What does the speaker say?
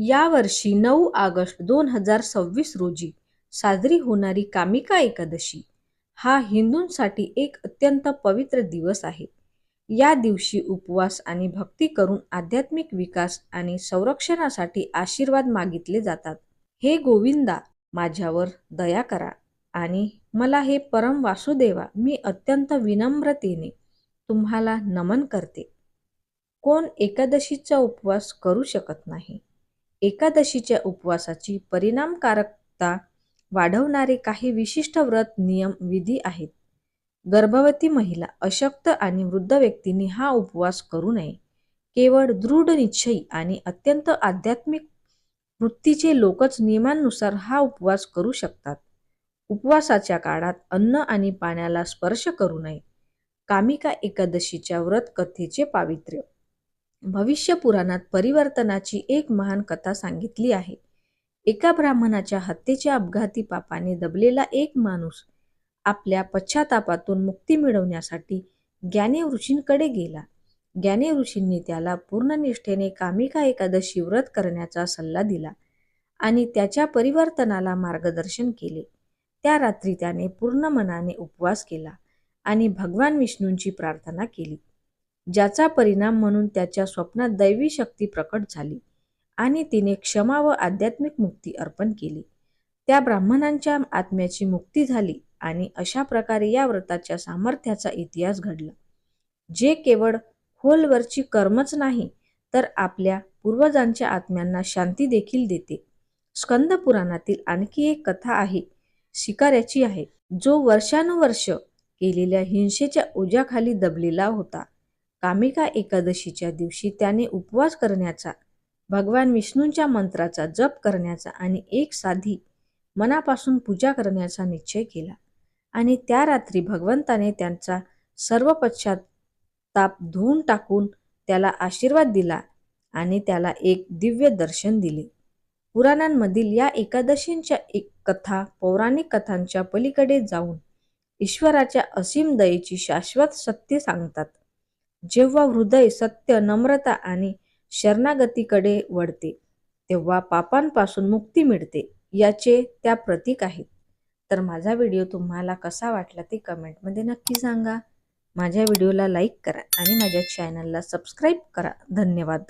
यावर्षी 9 ऑगस्ट 2026 रोजी साजरी होणारी कामिका एकादशी हा हिंदूंसाठी एक अत्यंत पवित्र दिवस आहे. या दिवशी उपवास आणि भक्ती करून आध्यात्मिक विकास आणि संरक्षणासाठी आशीर्वाद मागितले जातात. हे गोविंदा, माझ्यावर दया करा आणि मला हे परम वासुदेवा, मी अत्यंत विनम्रतेने तुम्हाला नमन करते. कोण एकादशीचा उपवास करू शकत नाही? एकादशीच्या उपवासाची परिणामकारकता वाढवणारे काही विशिष्ट व्रत नियम विधी आहेत. गर्भवती महिला, अशक्त आणि वृद्ध व्यक्तींनी हा उपवास करू नये. केवळ दृढ निश्चयी आणि अत्यंत आध्यात्मिक वृत्तीचे लोकच नियमानुसार हा उपवास करू शकतात. उपवासाच्या काळात अन्न आणि पाण्याला स्पर्श करू नये. कामिका एकादशीच्या व्रत कथेचे पावित्र्य. भविष्य पुराणात परिवर्तनाची एक महान कथा सांगितली आहे. एका ब्राह्मणाच्या हत्येच्या अपघाती पापाने दबलेला एक माणूस आपल्या पश्चातापातून मुक्ती मिळवण्यासाठी ज्ञानी ऋषींकडे गेला. ज्ञानी ऋषींनी त्याला पूर्ण निष्ठेने कामिका एकादशी व्रत करण्याचा सल्ला दिला आणि त्याच्या परिवर्तनाला मार्गदर्शन केले. त्या रात्री त्याने पूर्ण मनाने उपवास केला आणि भगवान विष्णूंची प्रार्थना केली, ज्याचा परिणाम म्हणून त्याच्या स्वप्नात दैवी शक्ती प्रकट झाली आणि तिने क्षमा व आध्यात्मिक मुक्ती अर्पण केली. त्या ब्राह्मणांच्या आत्म्याची मुक्ती झाली आणि अशा प्रकारे या व्रताच्या सामर्थ्याचा इतिहास घडला, जे केवळ खोलवरची कर्मच नाही तर आपल्या पूर्वजांच्या आत्म्यांना शांती देखील देते. स्कंद पुराणातील आणखी एक कथा आहे शिकाऱ्याची आहे, जो वर्षानुवर्ष केलेल्या हिंसेच्या ओझ्याखाली दबलेला होता. कामिका एकादशीच्या दिवशी त्याने उपवास करण्याचा, भगवान विष्णूंच्या मंत्राचा जप करण्याचा आणि एक साधी मनापासून पूजा करण्याचा निश्चय केला आणि त्या रात्री भगवंताने त्यांचा सर्व पश्चाताप धुवून टाकून त्याला आशीर्वाद दिला आणि त्याला एक दिव्य दर्शन दिले. पुराणांमधील या एकादशींच्या एक कथा पौराणिक कथांच्या पलीकडे जाऊन ईश्वराच्या असीम दयेची शाश्वत सत्य सांगतात. जेव्हा हृदय सत्य, नम्रता आणि शरणागतीकडे वळते, तेव्हा पापांपासून मुक्ती मिळते, याचे त्या प्रतीक आहेत. तर माझा व्हिडिओ तुम्हाला कसा वाटला ते कमेंटमध्ये नक्की सांगा. माझ्या व्हिडिओला लाईक करा आणि माझ्या चॅनलला सबस्क्राईब करा. धन्यवाद.